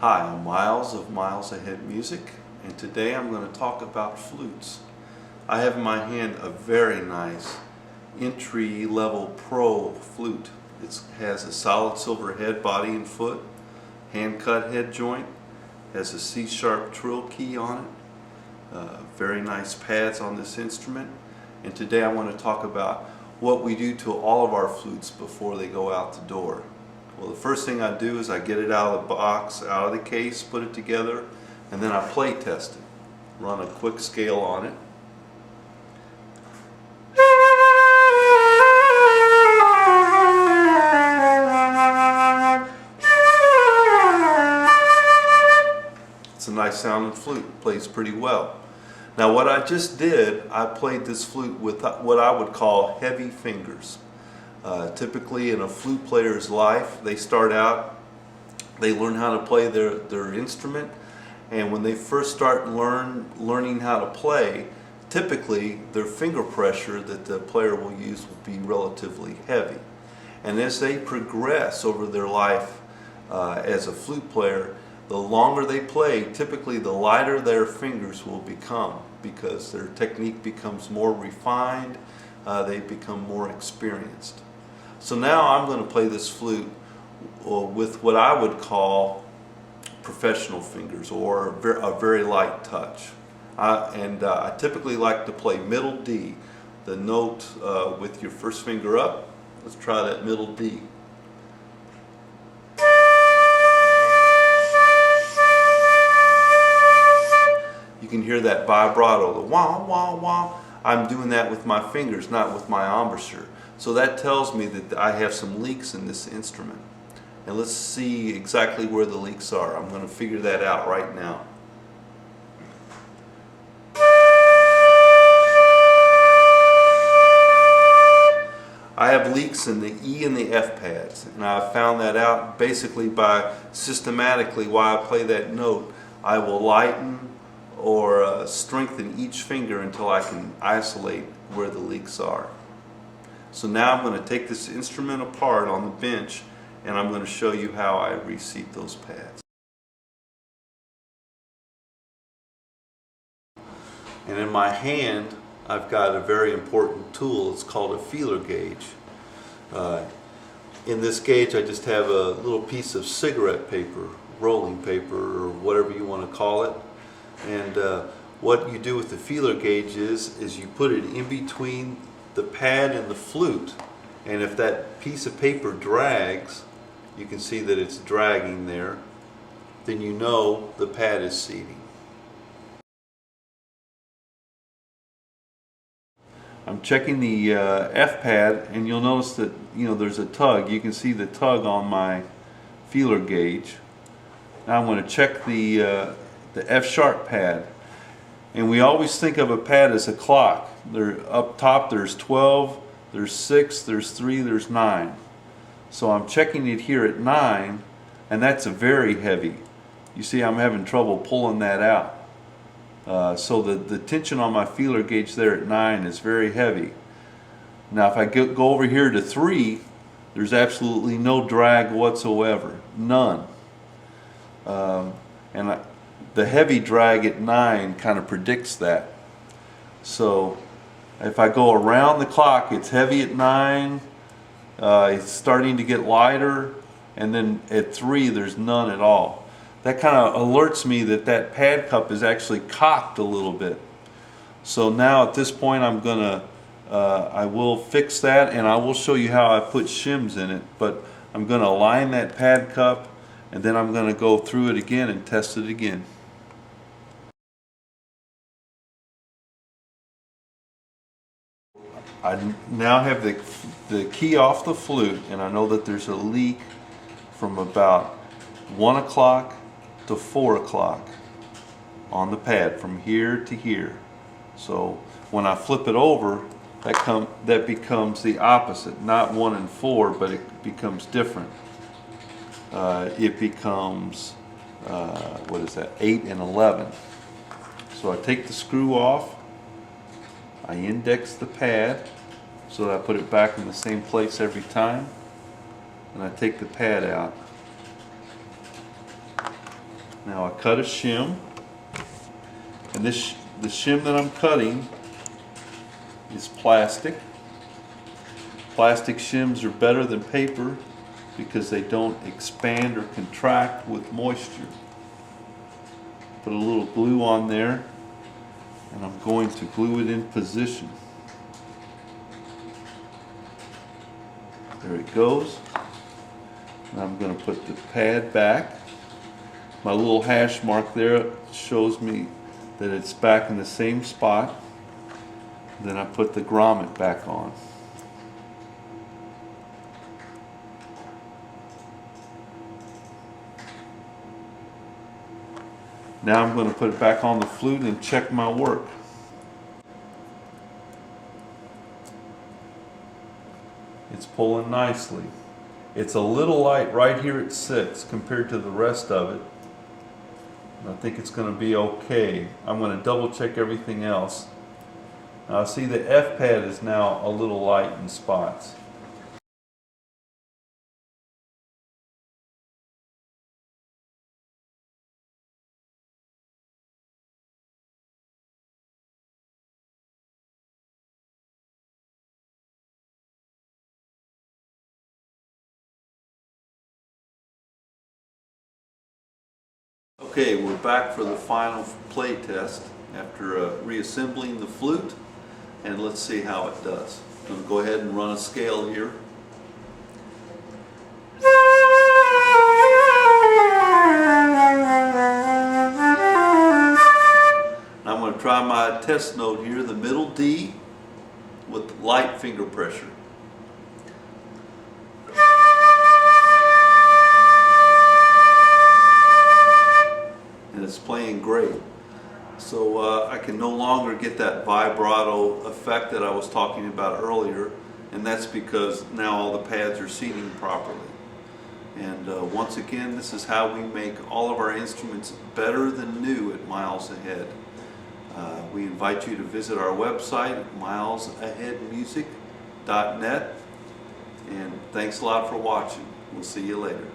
Hi, I'm Miles of Miles Ahead Music, and today I'm going to talk about flutes. I have in my hand a very nice entry-level pro flute. It has a solid silver head, body, and foot, hand-cut head joint, has a C-sharp trill key on it, very nice pads on this instrument, and today I want to talk about what we do to all of our flutes before they go out the door. Well, the first thing I do is I get it out of the box, out of the case, put it together, and then I play test it. Run a quick scale on it. It's a nice sounding flute. It plays pretty well. Now what I just did, I played this flute with what I would call heavy fingers. Typically in a flute player's life, they start out, they learn how to play their instrument, and when they first start learning how to play, typically their finger pressure that the player will use will be relatively heavy. And as they progress over their life as a flute player, the longer they play, typically the lighter their fingers will become because their technique becomes more refined, they become more experienced. So now I'm going to play this flute with what I would call professional fingers, or a very light touch. I typically like to play middle D, the note with your first finger up. Let's try that middle D. You can hear that vibrato, the wah, wah, wah. I'm doing that with my fingers, not with my embouchure. So that tells me that I have some leaks in this instrument. And let's see exactly where the leaks are. I'm going to figure that out right now. I have leaks in the E and the F pads, and I found that out basically by systematically while I play that note. I will lighten or strengthen each finger until I can isolate where the leaks are. So now I'm going to take this instrument apart on the bench, and I'm going to show you how I reseat those pads. And in my hand, I've got a very important tool. It's called a feeler gauge. In this gauge, I just have a little piece of cigarette paper, rolling paper, or whatever you want to call it. And what you do with the feeler gauge is you put it in between the pad and the flute, and if that piece of paper drags, you can see that it's dragging there, then you know the pad is seating. I'm checking the F pad, and you'll notice that there's a tug. You can see the tug on my feeler gauge. Now I'm going to check the F sharp pad. And we always think of a pad as a clock. Up top there's 12, there's 6, there's 3, there's 9. So I'm checking it here at 9, and that's a very heavy. You see I'm having trouble pulling that out. So the tension on my feeler gauge there at 9 is very heavy. Now if I go over here to 3, there's absolutely no drag whatsoever, none. The heavy drag at 9 kind of predicts that. So if I go around the clock, it's heavy at 9, it's starting to get lighter, and then at 3 there's none at all. That kind of alerts me that that pad cup is actually cocked a little bit. So now at this point I will fix that, and I will show you how I put shims in it, but I'm going to align that pad cup, and then I'm going to go through it again and test it again. I now have the key off the flute, and I know that there's a leak from about 1 o'clock to 4 o'clock on the pad from here to here. So when I flip it over, that becomes the opposite, not 1 and 4, but it becomes different. It becomes what is that, 8 and 11. So I take the screw off, I index the pad so that I put it back in the same place every time, and I take the pad out. Now I cut a shim, and the shim that I'm cutting is plastic. Plastic shims are better than paper because they don't expand or contract with moisture. Put a little glue on there, and I'm going to glue it in position. There it goes. And I'm going to put the pad back. My little hash mark there shows me that it's back in the same spot. Then I put the grommet back on. Now I'm going to put it back on the flute and check my work. It's pulling nicely. It's a little light right here at 6 compared to the rest of it. I think it's going to be okay. I'm going to double check everything else. Now see, the F pad is now a little light in spots. Okay, we're back for the final play test after reassembling the flute, and let's see how it does. I'm going to go ahead and run a scale here. I'm going to try my test note here, the middle D with light finger pressure. And it's playing great. So I can no longer get that vibrato effect that I was talking about earlier, and that's because now all the pads are seating properly. And once again, this is how we make all of our instruments better than new at Miles Ahead. We invite you to visit our website, milesaheadmusic.net, and thanks a lot for watching. We'll see you later.